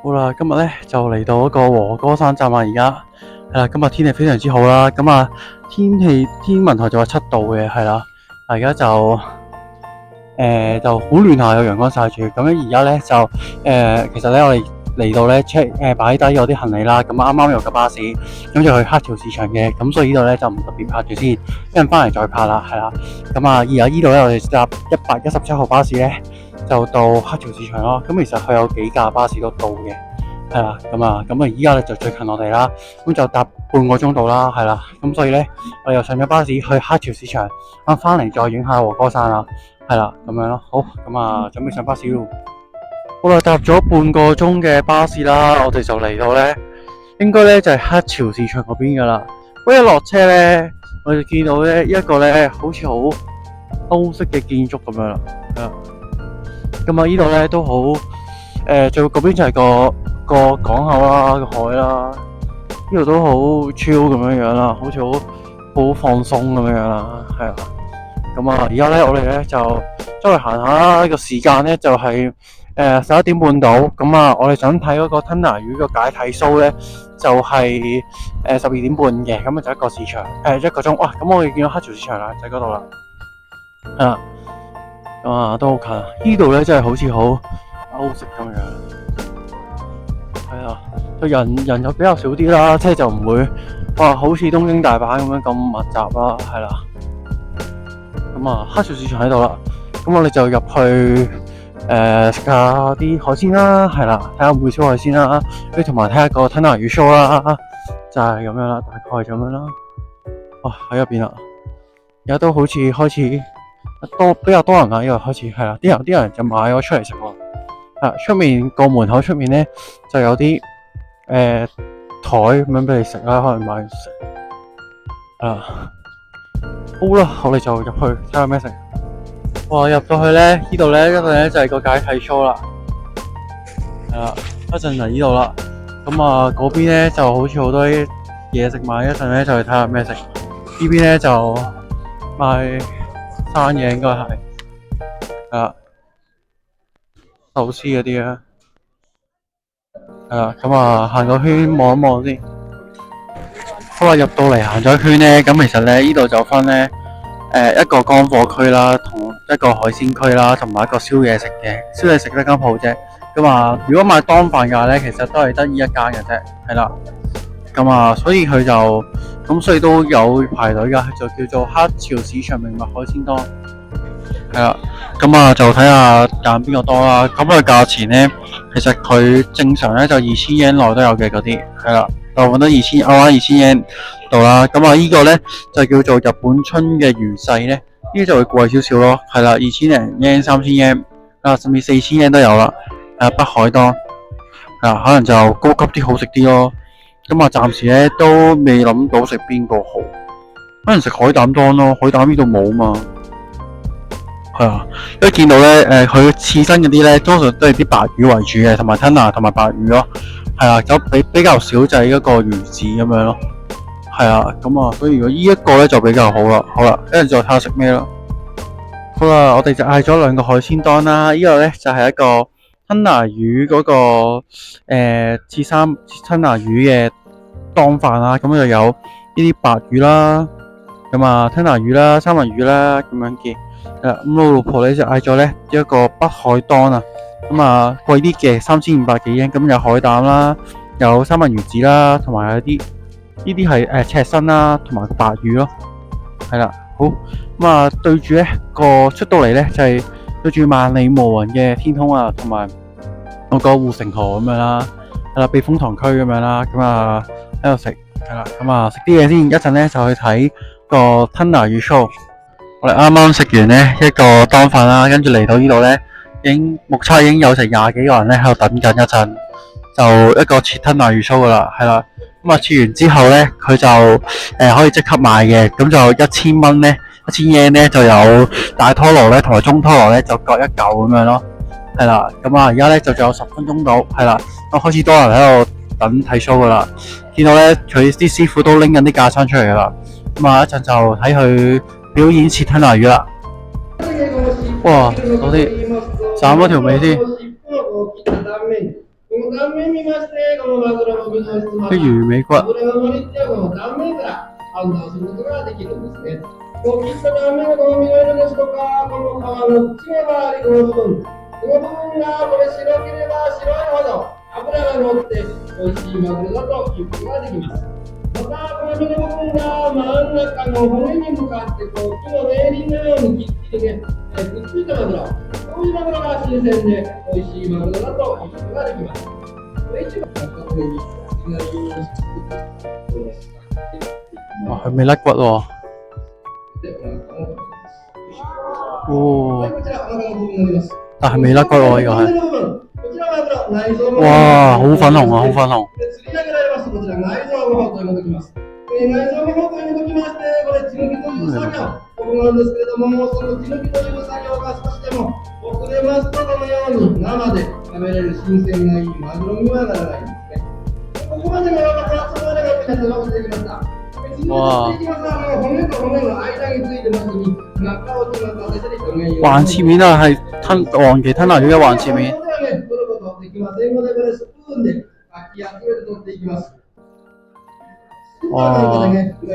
好啦，今日咧就嚟到一個和歌山站啦，而家係啦，今日天氣非常之好啦，咁啊天文台就話7度嘅，係啦，而家就好暖下，有陽光曬住，咁咧而家咧就其實咧我哋嚟到咧 check 擺低咗啲行李啦，咁啱啱有架巴士，咁就去黑潮市場嘅，咁所以呢度咧就唔特別拍住先，一陣翻嚟再拍啦，係啦，咁啊而家呢度咧我哋搭117號巴士咧。就到黑潮市場咯，咁其實佢有幾架巴士都到嘅，係啦，咁啊依家咧就最近我哋啦，咁就搭半個鐘到啦，係啦，咁所以咧我哋又上咗巴士去黑潮市場，咁翻嚟再影下和歌山啦，係啦，咁樣咯，好，咁啊準備上巴士咯，好啦，搭咗半個鐘嘅巴士啦，我哋就嚟到咧，應該咧就係黑潮市場嗰邊噶啦，一落車咧，我哋見到咧一個咧好似好歐式嘅建築咁樣啦，係啊。咁啊，呢度咧都好，最嗰邊就係個港口啦，個海啦，呢度都好 chill 咁樣啦，好似好放鬆咁樣啦，係啊。咁啊，而家咧我哋咧就周圍行下啦，呢個時間咧就係11點半到。咁啊，我哋想睇嗰個吞拿魚個解體 show 咧，就係12點半嘅。咁啊，就一個市場，1個鐘。哇！咁我哋見到黑潮市場啦，就喺嗰度啦，係啦。都好近，呢度咧真係好似好歐式咁樣，係啊，個人又比較少啲啦，車就唔會哇，好似東京大阪咁樣咁密集啦，係啦。咁啊，黑潮市場喺度啦，咁我哋就入去食下啲海鮮啦，係啦，睇下會燒海鮮啦，跟住同埋睇下個吞拿魚 show 啦，就係咁樣啦，大概係咁樣啦。哇，喺入邊啦，而家都好似開始。比較多人啦，呢度開始係啦，啲人就買咗出嚟食喎。出面個門口出面咧就有啲台咁樣俾你食啦，可能買完食。好啦，我哋就入去睇下咩食。哇，入到去咧，呢度咧就係個解體 show 啦。係啦，一陣就呢度啦。咁啊，嗰邊咧就好似好多啲嘢食買，一陣咧就去睇下咩食。呢邊咧就賣生嘢應該係壽司嗰啲啊，咁啊行個圈望一望先。好啦，入到嚟行咗一圈咧，咁其實咧呢度就分咧一個乾貨區啦，同一個海鮮區啦，同埋一個燒嘢食嘅。燒嘢食得間鋪啫，咁啊如果買當飯嘅話咧，其實都係得呢一間嘅啫，係啦。咁啊，所以佢就咁，所以都有排隊噶，就叫做黑潮市場名物海鮮檔。係啦，咁啊就睇下揀邊個多啦。咁佢價錢咧，其實佢正常咧就2000 yen 內都有嘅嗰啲，係啦，就揾到2000yen 度啦。咁啊，呢個咧就叫做日本春嘅魚勢咧，呢啲就會貴少少咯。係啦，2000 yen、3000 yen 甚至4000 yen 都有啦。北海道可能就高級啲，好食啲咯。咁啊，暫時咧都未諗到食邊個好，可能食海膽檔咯。海膽呢度冇嘛，係啊。因為見到咧，佢刺身嗰啲咧，通常都係啲白魚為主嘅，同埋吞拿同埋白魚咯，係啊。就比較少就係一個魚子咁樣咯，係啊。咁啊，所以如果呢一個咧就比較好啦。好啦，一陣再睇下食咩咯。好啦，我哋就嗌咗2個海鮮檔啦。呢個咧就係一個吞拿魚嗰個刺吞拿魚嘅當飯啦，咁就有呢啲白魚啦，咁啊吞拿魚啦、三文魚啦咁樣嘅。咁我老婆咧就嗌咗咧一個北海檔啊，咁啊貴啲嘅3500幾yen，咁有海膽啦，有三文魚子啦，同埋有啲呢啲係赤身啦，同埋個白魚咯，係啦，好，咁啊對住咧個出到嚟咧就係對住萬里無雲嘅天空啊，同埋嗰個護城河咁樣啦，係啦，避風塘區咁樣啦，咁啊喺度食，係啦，咁啊食啲嘢先，一陣咧就去睇個吞拿魚 show。我哋啱啱食完咧一個當飯啦，跟住嚟到呢度咧，目測已經有成20幾個人咧喺度等緊，一陣就一個切吞拿魚 show 噶啦，係啦，咁啊切完之後咧佢就可以即刻賣嘅，咁就1000蚊咧，1000 yen 咧就有大拖羅咧同埋中拖羅咧就各一嚿咁樣咯，係啦，咁啊而家咧就仲有10分鐘到，係啦，咁開始多人喺度等睇 show 噶啦，見到咧佢啲師傅都拎緊啲架撐出嚟噶啦，咁啊一陣就睇佢表演切吞拿魚啦。哇，嗰啲斬咗條尾先。啲魚尾骨。また、この身の部分が真ん中の骨に向かってこう木のレーリングのようにきっちりね、くっついたマグロ、そういうマグロが新鮮で美味しいマグロだと言うことができます。これ一番これに哇，佢未甩骨喎。哦，但係未甩骨喎，呢個係。哇，好粉紅啊，好粉紅。内臓の方というときまして、これ血抜きという作業、ここなんですけれども、その血抜きという作業が少しでも遅れますと、このように生で食べれる新鮮ないいマグロにはならないんですね。ここまでの分かったまでが皆さん分かってきました。血抜きしていきますが、骨と骨の間についてますに、中落ちの食べてる人がいい。橫切面啊，係黃鰭吞拿魚嘅橫切面。取ることできませんので、これスプーンでかき集めて取っていきます。哇！いわゆ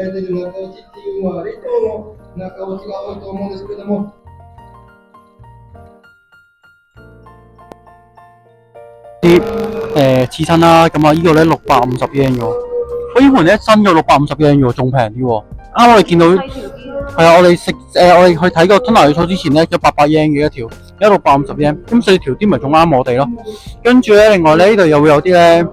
る中落ちっていうのは、冷凍の中落ちが多いと思うんですけれども。啲刺身啦，咁啊呢個咧650 yen 嘅喎，我呢盤咧新嘅650 yen 嘅喎，仲平啲喎。啱我哋見到係啊，我哋食我哋去睇個吞拿魚草之前咧，有800 yen 嘅一條，而家650 yen，咁4條啲咪仲啱我哋咯。跟住咧，另外咧呢度又會有啲咧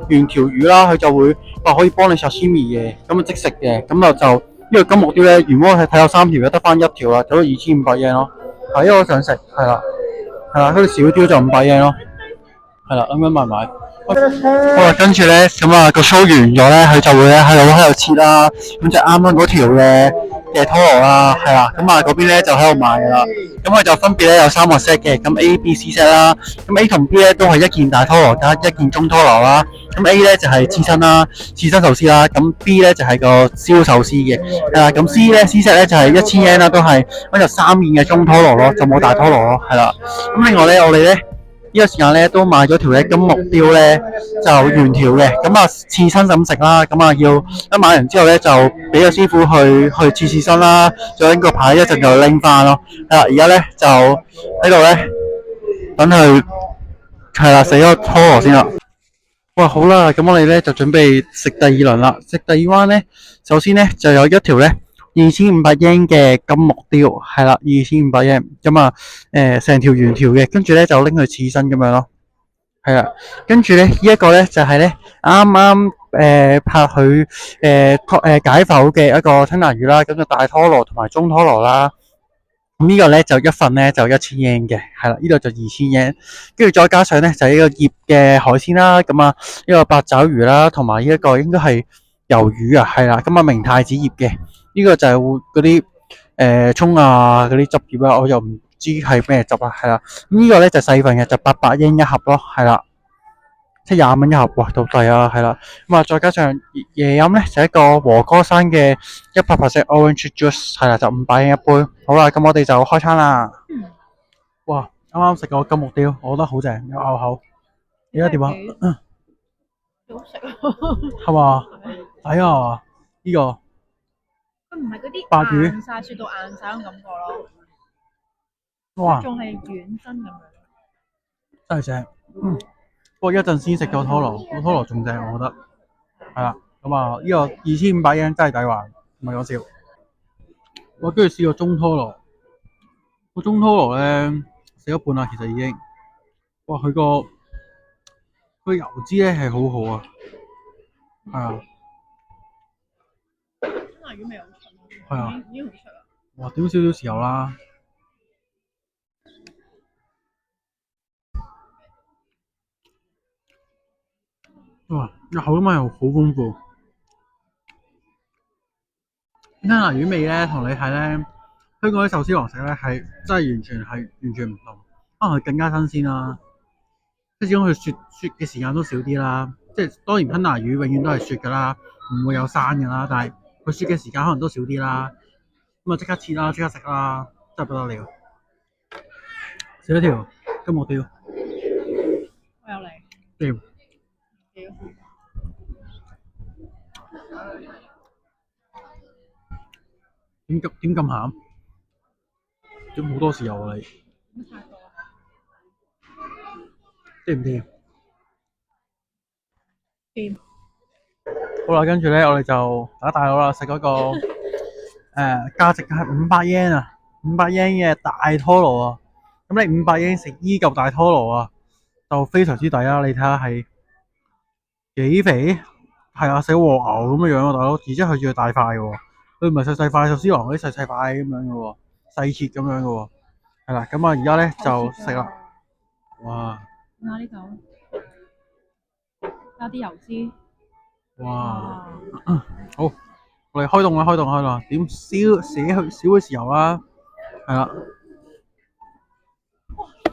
原條魚啦，佢就會話可以幫你 sashimi 嘅，咁啊即食嘅，咁就呢個金目鯛咧，原本我睇有3條嘅，得翻1條啦，走咗2500 yen 咯。係因為我想食，係啦，嗰啲小雕就500 yen 咯。係啦，咁樣買。好啦，跟住咧，咁啊個 show 完咗咧，佢就會咧喺度切啦，咁就啱啱嗰條嘅拖羅啦，係啦，咁啊嗰邊咧就喺度賣噶啦，咁佢就分別咧有3個 set 嘅，咁 A、B、C set 啦，咁 A 同 B 咧都係一件大拖羅加一件中拖羅啦，咁 A 咧就係刺身啦，刺身壽司啦，咁 B 咧就係個燒壽司嘅，係啦，咁 C set 咧就係1000 yen 啦，都係咁就3件嘅中拖羅咯，就冇大拖羅咯，係啦，咁另外咧我哋咧。呢個時間咧都買咗條咧金目鯛咧就原條嘅，咁啊刺身咁食啦，咁啊要一買完之後咧就俾個師傅去刺身啦，再拎個牌一陣就拎翻咯。係啦，而家咧就喺度咧等佢係啦，死咗拖羅先啦。哇，好啦，咁我哋咧就準備食第2輪啦。食第2彎咧，首先咧就有一條咧。2500 yen 嘅金目鯛係啦，2500 yen 咁啊，成條原條嘅，跟住咧就拎去刺身咁樣咯，係啦，跟住咧呢一個咧就係咧啱啱拍佢解剖嘅一個吞拿魚啦，咁就大拖羅同埋中拖羅啦，咁呢個咧就一份咧就1000 yen 嘅，係啦，呢度就2000 yen，跟住再加上咧就呢個醃嘅海鮮啦，咁啊呢個八爪魚啦，同埋呢一個應該係魷魚啊，係啦，咁啊明太子醃嘅。呢個就係會嗰啲葱啊嗰啲汁醃啦，我又唔知係咩汁啊，係啦。咁呢個咧就細份嘅，就800 yen 一盒咯，係啦，即係20蚊一盒，哇，到底啊，係啦。咁啊，再加上椰飲咧，就一個和歌山嘅100% orange juice， 係啦，就500 yen 一杯。好啦，咁我哋就開餐啦。哇，啱啱食過金目鯛，我覺得好正，有咬口。而家點啊？幾好食啊！係嘛？哎呀，呢個。佢唔係嗰啲白魚硬晒雪到硬晒嗰種感覺咯，哇，仲係軟身咁樣。真係正。不過一陣先食個拖羅，個拖羅仲正，我覺得。係啦，咁啊，呢個2500 yen 真係抵還，唔係講笑。我跟住試個中拖羅，個中拖羅咧食一半啦，其實已經。哇，佢個油脂咧係好好啊，係啊。吞拿魚味好出咯，係啊，已經好出啦。哇，點少少豉油啦。哇，口感係好豐富。吞拿魚味咧，同你睇咧，香港啲壽司郎食咧係真係完全唔同，可能佢更加新鮮啦。即係始終佢雪嘅時間都少啲啦。即係當然吞拿魚永遠都係雪㗎啦，唔會有生㗎啦。但係佢雪嘅時間可能都少啲啦。咁啊即刻切啦，即刻食啦，真係不得了。食一條金目鯛。我有嚟。掂。點咁鹹？點好多豉油啊你？乜太多啊？甜唔甜？甜。好啦，跟住咧，我哋就打大佬啦，食嗰個價值係500 yen 啊，500 yen 嘅大拖羅啊。咁你500 yen 食依嚿大拖羅啊，就非常之抵啦。你睇下係幾肥？係啊，食和牛咁嘅樣啊，大佬。而且佢仲要大塊嘅喎，佢唔係細細塊壽司郎嗰啲細細塊咁樣嘅喎，細切咁樣嘅喎。係啦，咁啊而家咧就食啦。哇！睇下呢度，加啲油脂。哇！好，我哋開動啦，開動啦，點少嘅豉油啦，係啦，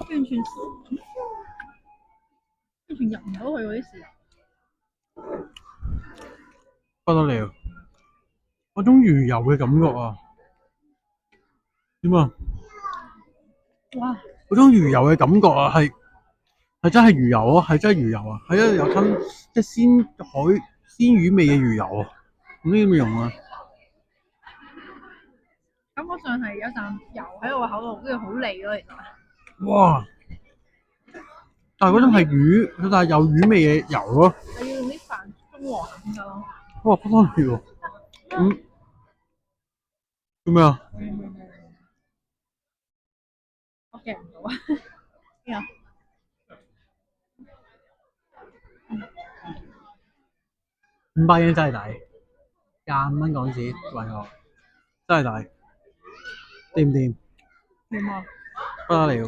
完全入唔到去嗰啲豉油。不得了，嗰種魚油嘅感覺啊，點啊？哇！嗰種魚油嘅感覺啊，係真係魚油啊，係真係魚油啊，係一有吞即係鮮魚味嘅魚油啊，唔知點形容啊？感覺上係有啖油喺我個口度，跟住好膩咯，其實。哇！但係嗰種係魚，但係有魚味嘅油咯。係要用啲飯中和下先得咯。哇！不得了喎，做咩啊？我夾唔到啊！呢個500 yen 真係抵，25蚊港紙為我真係抵，掂唔掂？甜啊！不得了，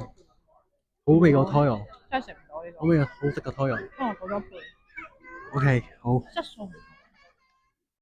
好味過拖油，真係食唔到呢個，好味好食過拖油。幫我補多倍。 OK，好。質素唔同。